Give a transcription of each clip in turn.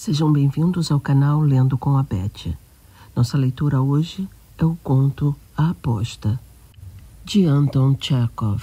Sejam bem-vindos ao canal Lendo com a Beth. Nossa leitura hoje é o conto A Aposta, de Anton Chekhov,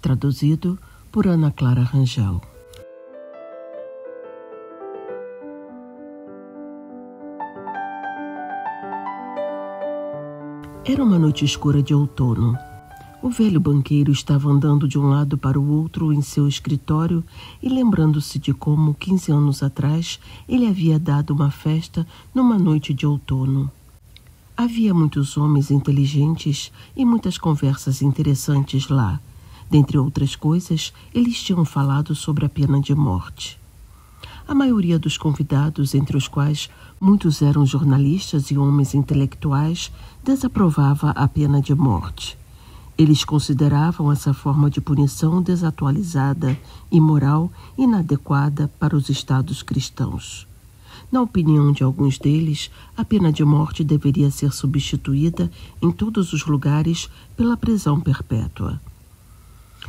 traduzido por Ana Clara Rangel. Era uma noite escura de outono. O velho banqueiro estava andando de um lado para o outro em seu escritório e lembrando-se de como, 15 anos atrás, ele havia dado uma festa numa noite de outono. Havia muitos homens inteligentes e muitas conversas interessantes lá. Dentre outras coisas, eles tinham falado sobre a pena de morte. A maioria dos convidados, entre os quais muitos eram jornalistas e homens intelectuais, desaprovava a pena de morte. Eles consideravam essa forma de punição desatualizada, imoral e inadequada para os estados cristãos. Na opinião de alguns deles, a pena de morte deveria ser substituída em todos os lugares pela prisão perpétua.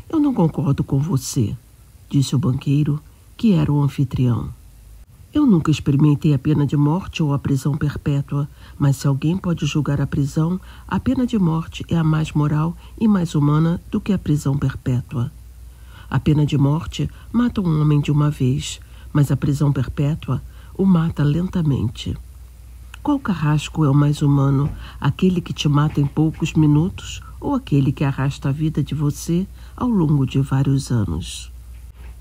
"Eu não concordo com você", disse o banqueiro, que era o anfitrião. "Eu nunca experimentei a pena de morte ou a prisão perpétua, mas se alguém pode julgar a prisão, a pena de morte é a mais moral e mais humana do que a prisão perpétua. A pena de morte mata um homem de uma vez, mas a prisão perpétua o mata lentamente. Qual carrasco é o mais humano, aquele que te mata em poucos minutos ou aquele que arrasta a vida de você ao longo de vários anos?"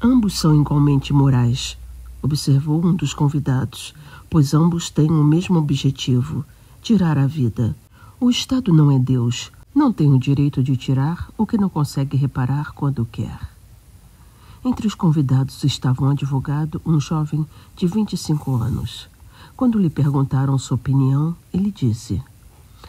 "Ambos são igualmente morais", observou um dos convidados, "pois ambos têm o mesmo objetivo, tirar a vida. O Estado não é Deus, não tem o direito de tirar o que não consegue reparar quando quer." Entre os convidados estava um advogado, um jovem de 25 anos. Quando lhe perguntaram sua opinião, ele disse: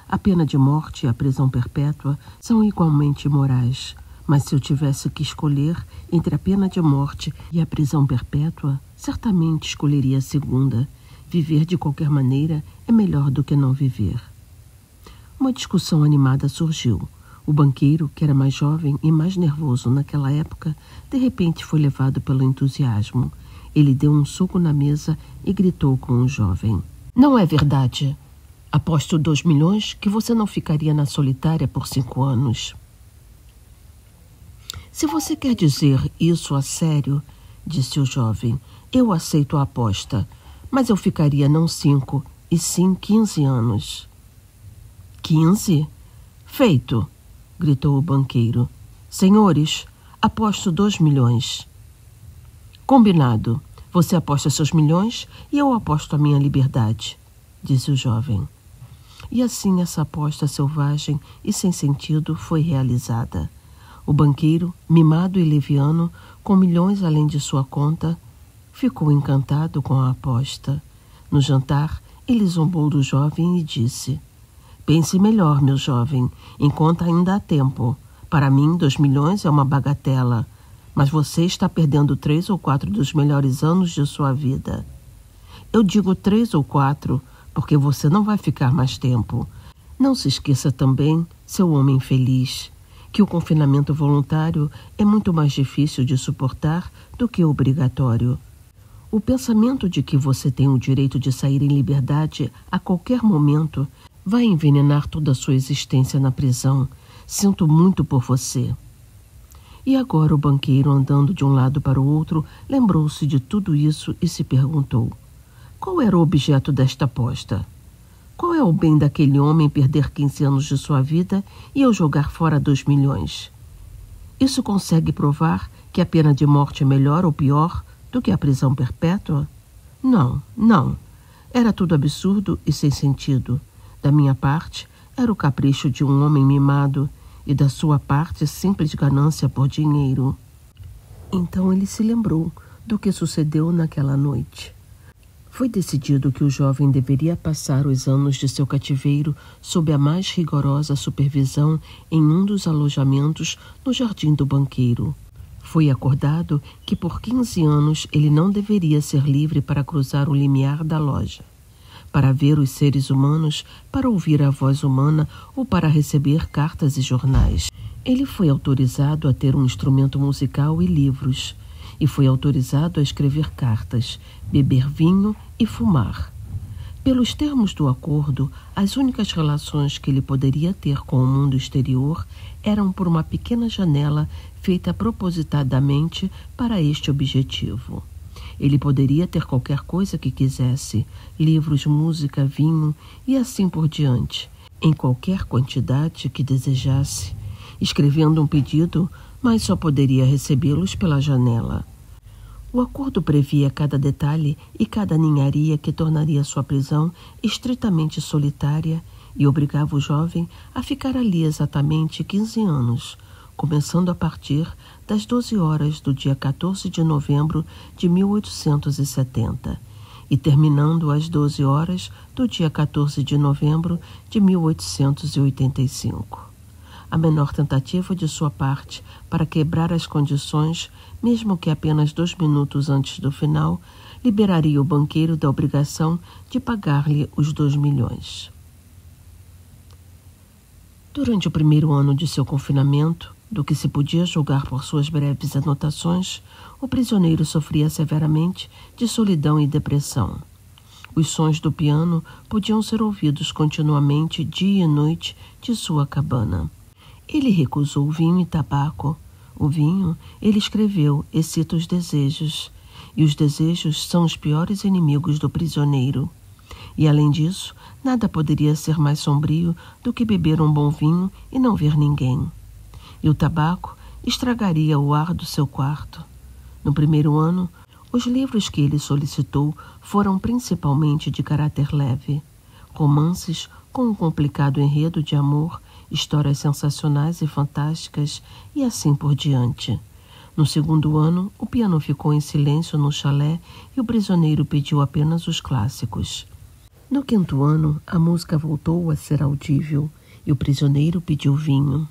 "A pena de morte e a prisão perpétua são igualmente morais, mas se eu tivesse que escolher entre a pena de morte e a prisão perpétua, certamente escolheria a segunda. Viver de qualquer maneira é melhor do que não viver." Uma discussão animada surgiu. O banqueiro, que era mais jovem e mais nervoso naquela época, de repente foi levado pelo entusiasmo. Ele deu um soco na mesa e gritou com o jovem: "Não é verdade. Aposto 2 milhões que você não ficaria na solitária por 5 anos. "Se você quer dizer isso a sério", disse o jovem, "eu aceito a aposta, mas eu ficaria não 5, e sim 15 anos. "15? Feito!" gritou o banqueiro. "Senhores, aposto 2 milhões. "Combinado. Você aposta seus milhões e eu aposto a minha liberdade", disse o jovem. E assim essa aposta selvagem e sem sentido foi realizada. O banqueiro, mimado e leviano, com milhões além de sua conta, ficou encantado com a aposta. No jantar, ele zombou do jovem e disse: "Pense melhor, meu jovem, enquanto ainda há tempo. Para mim, 2 milhões é uma bagatela, mas você está perdendo 3 ou 4 dos melhores anos de sua vida. Eu digo 3 ou 4, porque você não vai ficar mais tempo. Não se esqueça também, seu homem feliz, que o confinamento voluntário é muito mais difícil de suportar do que o obrigatório. O pensamento de que você tem o direito de sair em liberdade a qualquer momento vai envenenar toda a sua existência na prisão. Sinto muito por você." E agora o banqueiro, andando de um lado para o outro, lembrou-se de tudo isso e se perguntou: qual era o objeto desta aposta? Qual é o bem daquele homem perder 15 anos de sua vida e eu jogar fora 2 milhões? Isso consegue provar que a pena de morte é melhor ou pior do que a prisão perpétua? Não, não. Era tudo absurdo e sem sentido. Da minha parte, era o capricho de um homem mimado e da sua parte, simples ganância por dinheiro. Então ele se lembrou do que sucedeu naquela noite. Foi decidido que o jovem deveria passar os anos de seu cativeiro sob a mais rigorosa supervisão em um dos alojamentos no jardim do banqueiro. Foi acordado que por 15 anos ele não deveria ser livre para cruzar o limiar da loja, para ver os seres humanos, para ouvir a voz humana ou para receber cartas e jornais. Ele foi autorizado a ter um instrumento musical e livros, e foi autorizado a escrever cartas, beber vinho e fumar. Pelos termos do acordo, as únicas relações que ele poderia ter com o mundo exterior eram por uma pequena janela feita propositadamente para este objetivo. Ele poderia ter qualquer coisa que quisesse, livros, música, vinho e assim por diante, em qualquer quantidade que desejasse, escrevendo um pedido, mas só poderia recebê-los pela janela. O acordo previa cada detalhe e cada ninharia que tornaria sua prisão estritamente solitária e obrigava o jovem a ficar ali exatamente 15 anos, começando a partir das 12 horas do dia 14 de novembro de 1870 e terminando às 12 horas do dia 14 de novembro de 1885. A menor tentativa de sua parte para quebrar as condições, mesmo que apenas 2 minutos antes do final, liberaria o banqueiro da obrigação de pagar-lhe os 2 milhões. Durante o primeiro ano de seu confinamento, do que se podia julgar por suas breves anotações, o prisioneiro sofria severamente de solidão e depressão. Os sons do piano podiam ser ouvidos continuamente dia e noite de sua cabana. Ele recusou vinho e tabaco. O vinho, ele escreveu, excita os desejos, e os desejos são os piores inimigos do prisioneiro. E, além disso, nada poderia ser mais sombrio do que beber um bom vinho e não ver ninguém. E o tabaco estragaria o ar do seu quarto. No primeiro ano, os livros que ele solicitou foram principalmente de caráter leve, romances com um complicado enredo de amor, histórias sensacionais e fantásticas e assim por diante. No segundo ano, o piano ficou em silêncio no chalé e o prisioneiro pediu apenas os clássicos. No quinto ano, a música voltou a ser audível e o prisioneiro pediu vinho.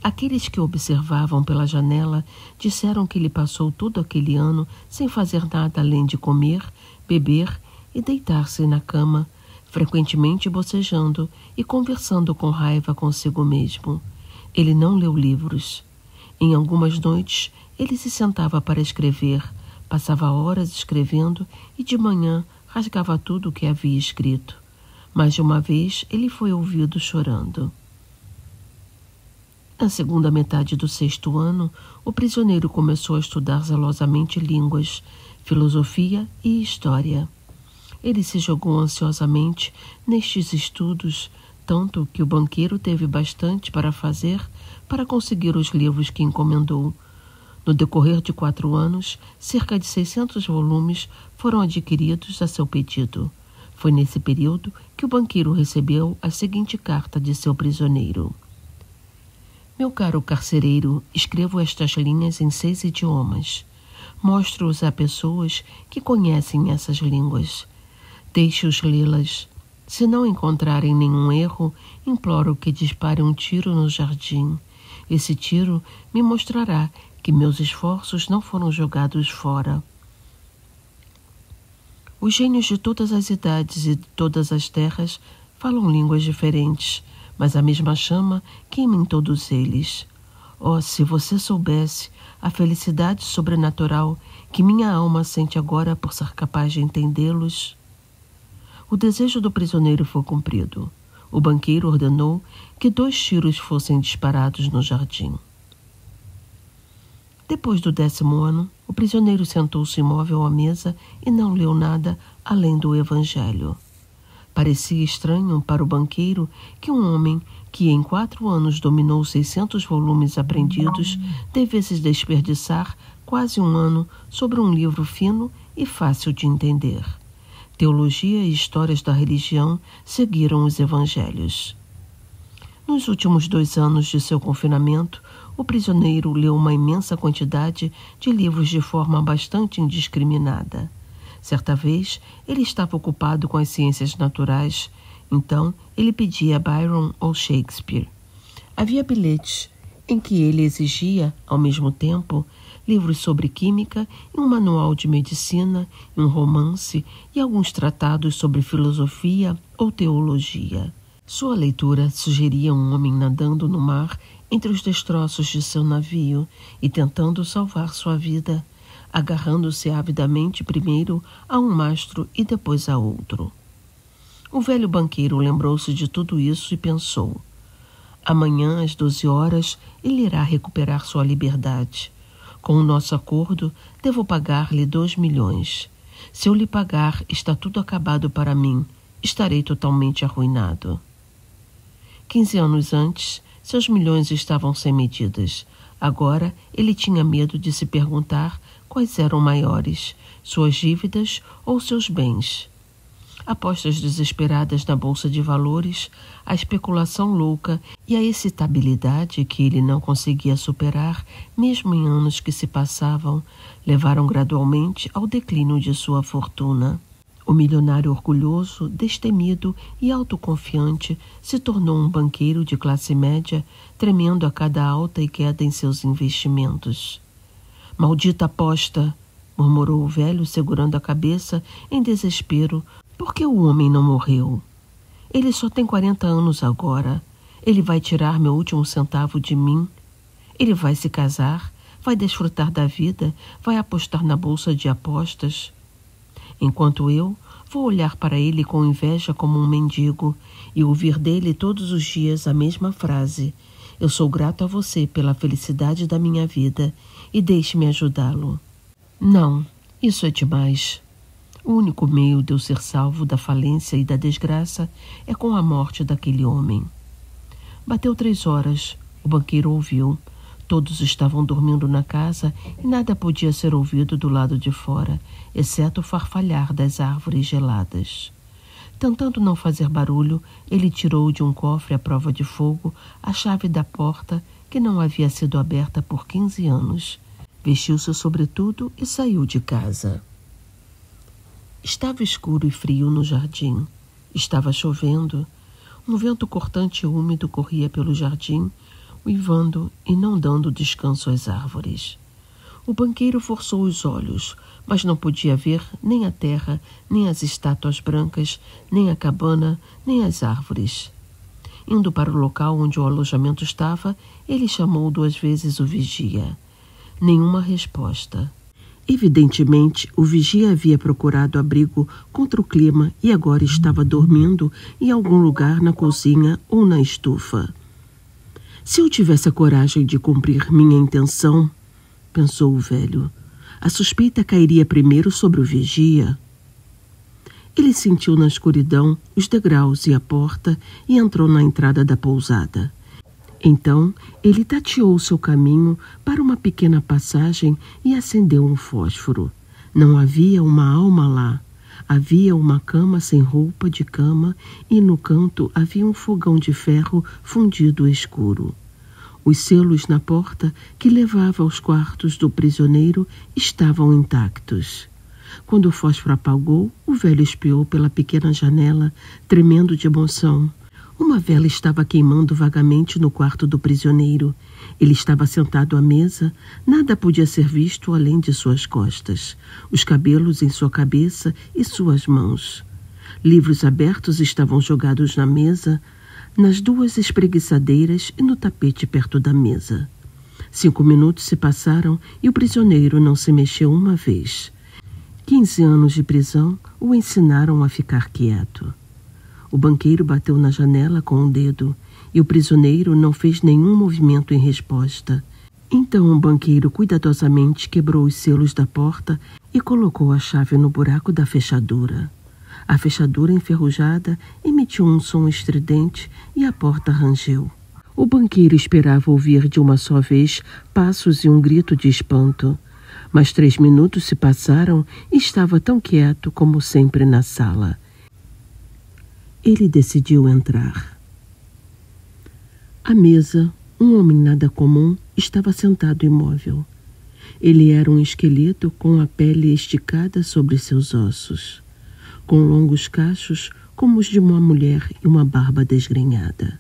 Aqueles que observavam pela janela disseram que ele passou todo aquele ano sem fazer nada além de comer, beber e deitar-se na cama, frequentemente bocejando e conversando com raiva consigo mesmo. Ele não leu livros. Em algumas noites, ele se sentava para escrever, passava horas escrevendo e de manhã rasgava tudo o que havia escrito. Mais de uma vez, ele foi ouvido chorando. Na segunda metade do sexto ano, o prisioneiro começou a estudar zelosamente línguas, filosofia e história. Ele se jogou ansiosamente nestes estudos, tanto que o banqueiro teve bastante para fazer para conseguir os livros que encomendou. No decorrer de 4 anos, cerca de 600 volumes foram adquiridos a seu pedido. Foi nesse período que o banqueiro recebeu a seguinte carta de seu prisioneiro. Meu caro carcereiro, escrevo estas linhas em 6 idiomas. Mostro-os a pessoas que conhecem essas línguas. Deixe-os lê-las. Se não encontrarem nenhum erro, imploro que dispare um tiro no jardim. Esse tiro me mostrará que meus esforços não foram jogados fora. Os gênios de todas as idades e de todas as terras falam línguas diferentes, mas a mesma chama queima em todos eles. Oh, se você soubesse a felicidade sobrenatural que minha alma sente agora por ser capaz de entendê-los. O desejo do prisioneiro foi cumprido. O banqueiro ordenou que 2 tiros fossem disparados no jardim. Depois do 10º ano, o prisioneiro sentou-se imóvel à mesa e não leu nada além do Evangelho. Parecia estranho para o banqueiro que um homem que em 4 anos dominou 600 volumes aprendidos devesse desperdiçar quase 1 ano sobre um livro fino e fácil de entender. Teologia e histórias da religião seguiram os evangelhos. Nos últimos 2 anos de seu confinamento, o prisioneiro leu uma imensa quantidade de livros de forma bastante indiscriminada. Certa vez, ele estava ocupado com as ciências naturais, então ele pedia a Byron ou Shakespeare. Havia bilhetes em que ele exigia, ao mesmo tempo, livros sobre química e um manual de medicina, um romance e alguns tratados sobre filosofia ou teologia. Sua leitura sugeria um homem nadando no mar entre os destroços de seu navio e tentando salvar sua vida. agarrando-se avidamente primeiro a um mastro e depois a outro. O velho banqueiro lembrou-se de tudo isso e pensou: amanhã, às 12 horas, ele irá recuperar sua liberdade. Com o nosso acordo, devo pagar-lhe 2 milhões. Se eu lhe pagar, está tudo acabado para mim. Estarei totalmente arruinado. 15 anos antes, seus milhões estavam sem medidas. Agora, ele tinha medo de se perguntar quais eram maiores, suas dívidas ou seus bens. Apostas desesperadas na bolsa de valores, a especulação louca e a excitabilidade que ele não conseguia superar, mesmo em anos que se passavam, levaram gradualmente ao declínio de sua fortuna. O milionário orgulhoso, destemido e autoconfiante se tornou um banqueiro de classe média, tremendo a cada alta e queda em seus investimentos. «Maldita aposta!» murmurou o velho, segurando a cabeça em desespero. Por que o homem não morreu? Ele só tem 40 anos agora. Ele vai tirar meu último centavo de mim. Ele vai se casar, vai desfrutar da vida, vai apostar na bolsa de apostas. Enquanto eu vou olhar para ele com inveja como um mendigo e ouvir dele todos os dias a mesma frase: eu sou grato a você pela felicidade da minha vida e deixe-me ajudá-lo. Não, isso é demais. O único meio de eu ser salvo da falência e da desgraça é com a morte daquele homem. Bateu 3 horas. O banqueiro ouviu. Todos estavam dormindo na casa e nada podia ser ouvido do lado de fora, exceto o farfalhar das árvores geladas. Tentando não fazer barulho, ele tirou de um cofre à prova de fogo a chave da porta que não havia sido aberta por 15 anos. Vestiu seu sobretudo e saiu de casa. Estava escuro e frio no jardim. Estava chovendo. Um vento cortante e úmido corria pelo jardim, uivando e não dando descanso às árvores. O banqueiro forçou os olhos, mas não podia ver nem a terra, nem as estátuas brancas, nem a cabana, nem as árvores. Indo para o local onde o alojamento estava, ele chamou 2 vezes o vigia. Nenhuma resposta. Evidentemente, o vigia havia procurado abrigo contra o clima e agora estava dormindo em algum lugar na cozinha ou na estufa. Se eu tivesse a coragem de cumprir minha intenção, pensou o velho, a suspeita cairia primeiro sobre o vigia. Ele sentiu na escuridão os degraus e a porta e entrou na entrada da pousada. Então, ele tateou seu caminho para uma pequena passagem e acendeu um fósforo. Não havia uma alma lá. Havia uma cama sem roupa de cama e no canto havia um fogão de ferro fundido escuro. Os selos na porta que levava aos quartos do prisioneiro estavam intactos. Quando o fósforo apagou, o velho espiou pela pequena janela, tremendo de emoção. Uma vela estava queimando vagamente no quarto do prisioneiro. Ele estava sentado à mesa, nada podia ser visto além de suas costas, os cabelos em sua cabeça e suas mãos. Livros abertos estavam jogados na mesa, nas 2 espreguiçadeiras e no tapete perto da mesa. 5 minutos se passaram e o prisioneiro não se mexeu uma vez. 15 anos de prisão o ensinaram a ficar quieto. O banqueiro bateu na janela com um dedo e o prisioneiro não fez nenhum movimento em resposta. Então o banqueiro cuidadosamente quebrou os selos da porta e colocou a chave no buraco da fechadura. A fechadura enferrujada emitiu um som estridente e a porta rangeu. O banqueiro esperava ouvir de uma só vez passos e um grito de espanto. Mas 3 minutos se passaram e estava tão quieto como sempre na sala. Ele decidiu entrar. À mesa, um homem nada comum estava sentado imóvel. Ele era um esqueleto com a pele esticada sobre seus ossos, com longos cachos como os de uma mulher e uma barba desgrenhada.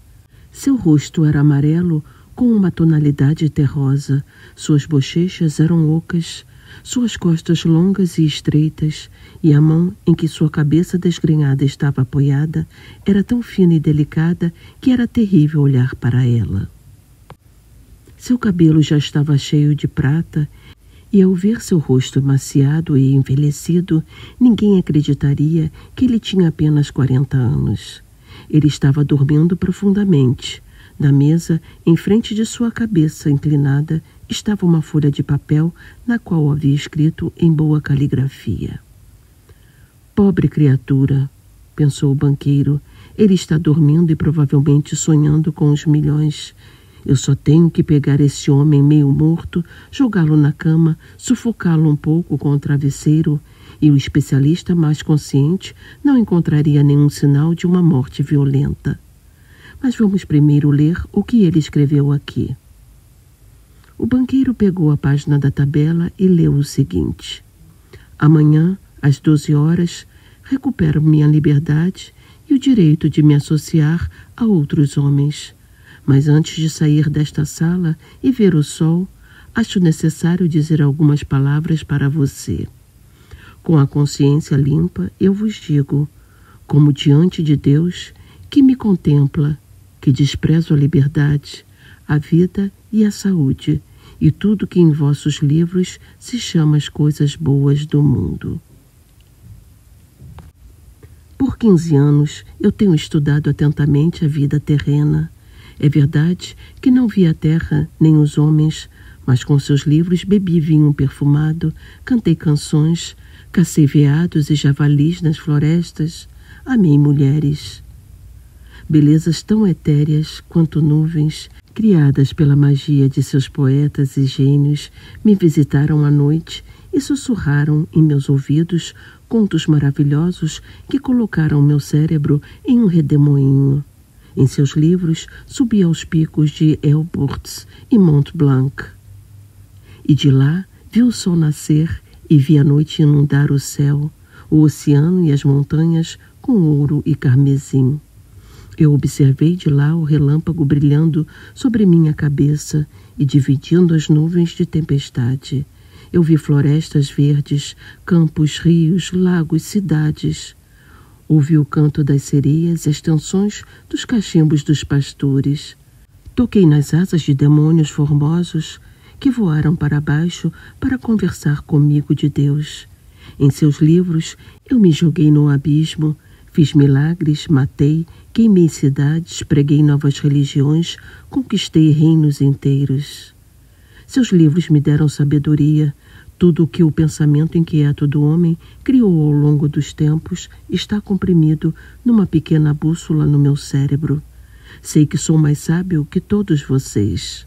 Seu rosto era amarelo com uma tonalidade terrosa, suas bochechas eram ocas, suas costas longas e estreitas, e a mão em que sua cabeça desgrenhada estava apoiada era tão fina e delicada que era terrível olhar para ela. Seu cabelo já estava cheio de prata E ao ver seu rosto emaciado e envelhecido, ninguém acreditaria que ele tinha apenas 40 anos. Ele estava dormindo profundamente. Na mesa, em frente de sua cabeça inclinada, estava uma folha de papel na qual havia escrito em boa caligrafia. Pobre criatura, pensou o banqueiro, ele está dormindo e provavelmente sonhando com os milhões. Eu só tenho que pegar esse homem meio morto, jogá-lo na cama, sufocá-lo um pouco com o travesseiro, e o especialista mais consciente não encontraria nenhum sinal de uma morte violenta. Mas vamos primeiro ler o que ele escreveu aqui. O banqueiro pegou a página da tabela e leu o seguinte: amanhã, às 12 horas, recupero minha liberdade e o direito de me associar a outros homens. Mas antes de sair desta sala e ver o sol, acho necessário dizer algumas palavras para você. Com a consciência limpa, eu vos digo, como diante de Deus, que me contempla, que desprezo a liberdade, a vida e a saúde, e tudo que em vossos livros se chama as coisas boas do mundo. Por 15 anos, eu tenho estudado atentamente a vida terrena. É verdade que não vi a terra nem os homens, mas com seus livros bebi vinho perfumado, cantei canções, cacei veados e javalis nas florestas, amei mulheres. Belezas tão etéreas quanto nuvens, criadas pela magia de seus poetas e gênios, me visitaram à noite e sussurraram em meus ouvidos contos maravilhosos que colocaram meu cérebro em um redemoinho. Em seus livros, subi aos picos de Elburz e Mont Blanc. E de lá vi o sol nascer e vi a noite inundar o céu, o oceano e as montanhas com ouro e carmesim. Eu observei de lá o relâmpago brilhando sobre minha cabeça e dividindo as nuvens de tempestade. Eu vi florestas verdes, campos, rios, lagos, cidades. Ouvi o canto das sereias e as canções dos cachimbos dos pastores. Toquei nas asas de demônios formosos que voaram para baixo para conversar comigo de Deus. Em seus livros, eu me joguei no abismo, fiz milagres, matei, queimei cidades, preguei novas religiões, conquistei reinos inteiros. Seus livros me deram sabedoria. Tudo o que o pensamento inquieto do homem criou ao longo dos tempos está comprimido numa pequena bússola no meu cérebro. Sei que sou mais sábio que todos vocês.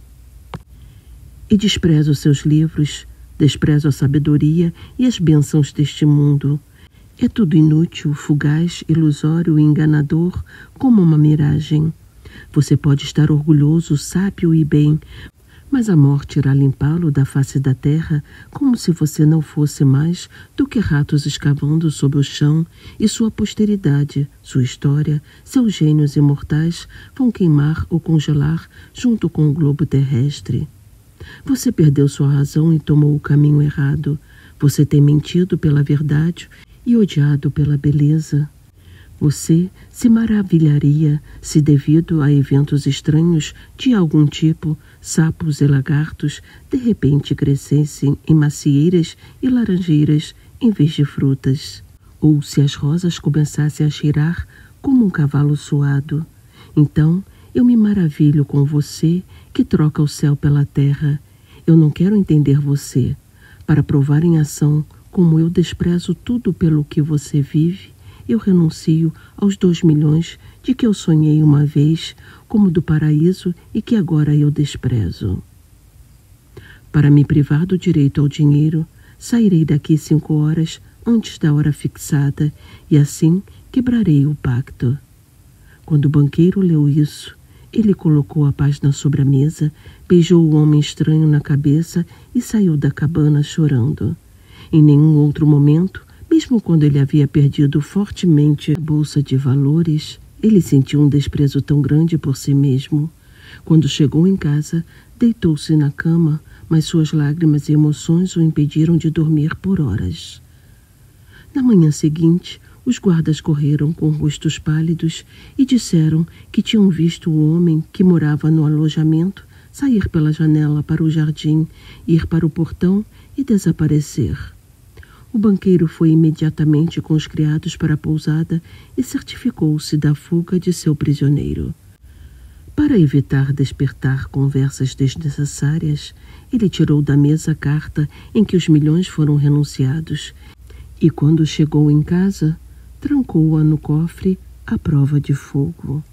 E desprezo seus livros, desprezo a sabedoria e as bênçãos deste mundo. É tudo inútil, fugaz, ilusório e enganador, como uma miragem. Você pode estar orgulhoso, sábio e bem, mas a morte irá limpá-lo da face da terra como se você não fosse mais do que ratos escavando sob o chão, e sua posteridade, sua história, seus gênios imortais vão queimar ou congelar junto com o globo terrestre. Você perdeu sua razão e tomou o caminho errado. Você tem mentido pela verdade e odiado pela beleza. Você se maravilharia se, devido a eventos estranhos de algum tipo, sapos e lagartos de repente crescessem em macieiras e laranjeiras em vez de frutas, ou se as rosas começassem a cheirar como um cavalo suado. Então eu me maravilho com você que troca o céu pela terra. Eu não quero entender você. Para provar em ação como eu desprezo tudo pelo que você vive, eu renuncio aos 2 milhões de que eu sonhei uma vez como do paraíso e que agora eu desprezo. Para me privar do direito ao dinheiro, sairei daqui 5 horas antes da hora fixada e assim quebrarei o pacto. Quando o banqueiro leu isso, ele colocou a página sobre a mesa, beijou o homem estranho na cabeça e saiu da cabana chorando. Em nenhum outro momento, mesmo quando ele havia perdido fortemente a bolsa de valores, ele sentiu um desprezo tão grande por si mesmo. Quando chegou em casa, deitou-se na cama, mas suas lágrimas e emoções o impediram de dormir por horas. Na manhã seguinte, os guardas correram com rostos pálidos e disseram que tinham visto o homem que morava no alojamento sair pela janela para o jardim, ir para o portão e desaparecer. O banqueiro foi imediatamente com os criados para a pousada e certificou-se da fuga de seu prisioneiro. Para evitar despertar conversas desnecessárias, ele tirou da mesa a carta em que os milhões foram renunciados e, quando chegou em casa, trancou-a no cofre à prova de fogo.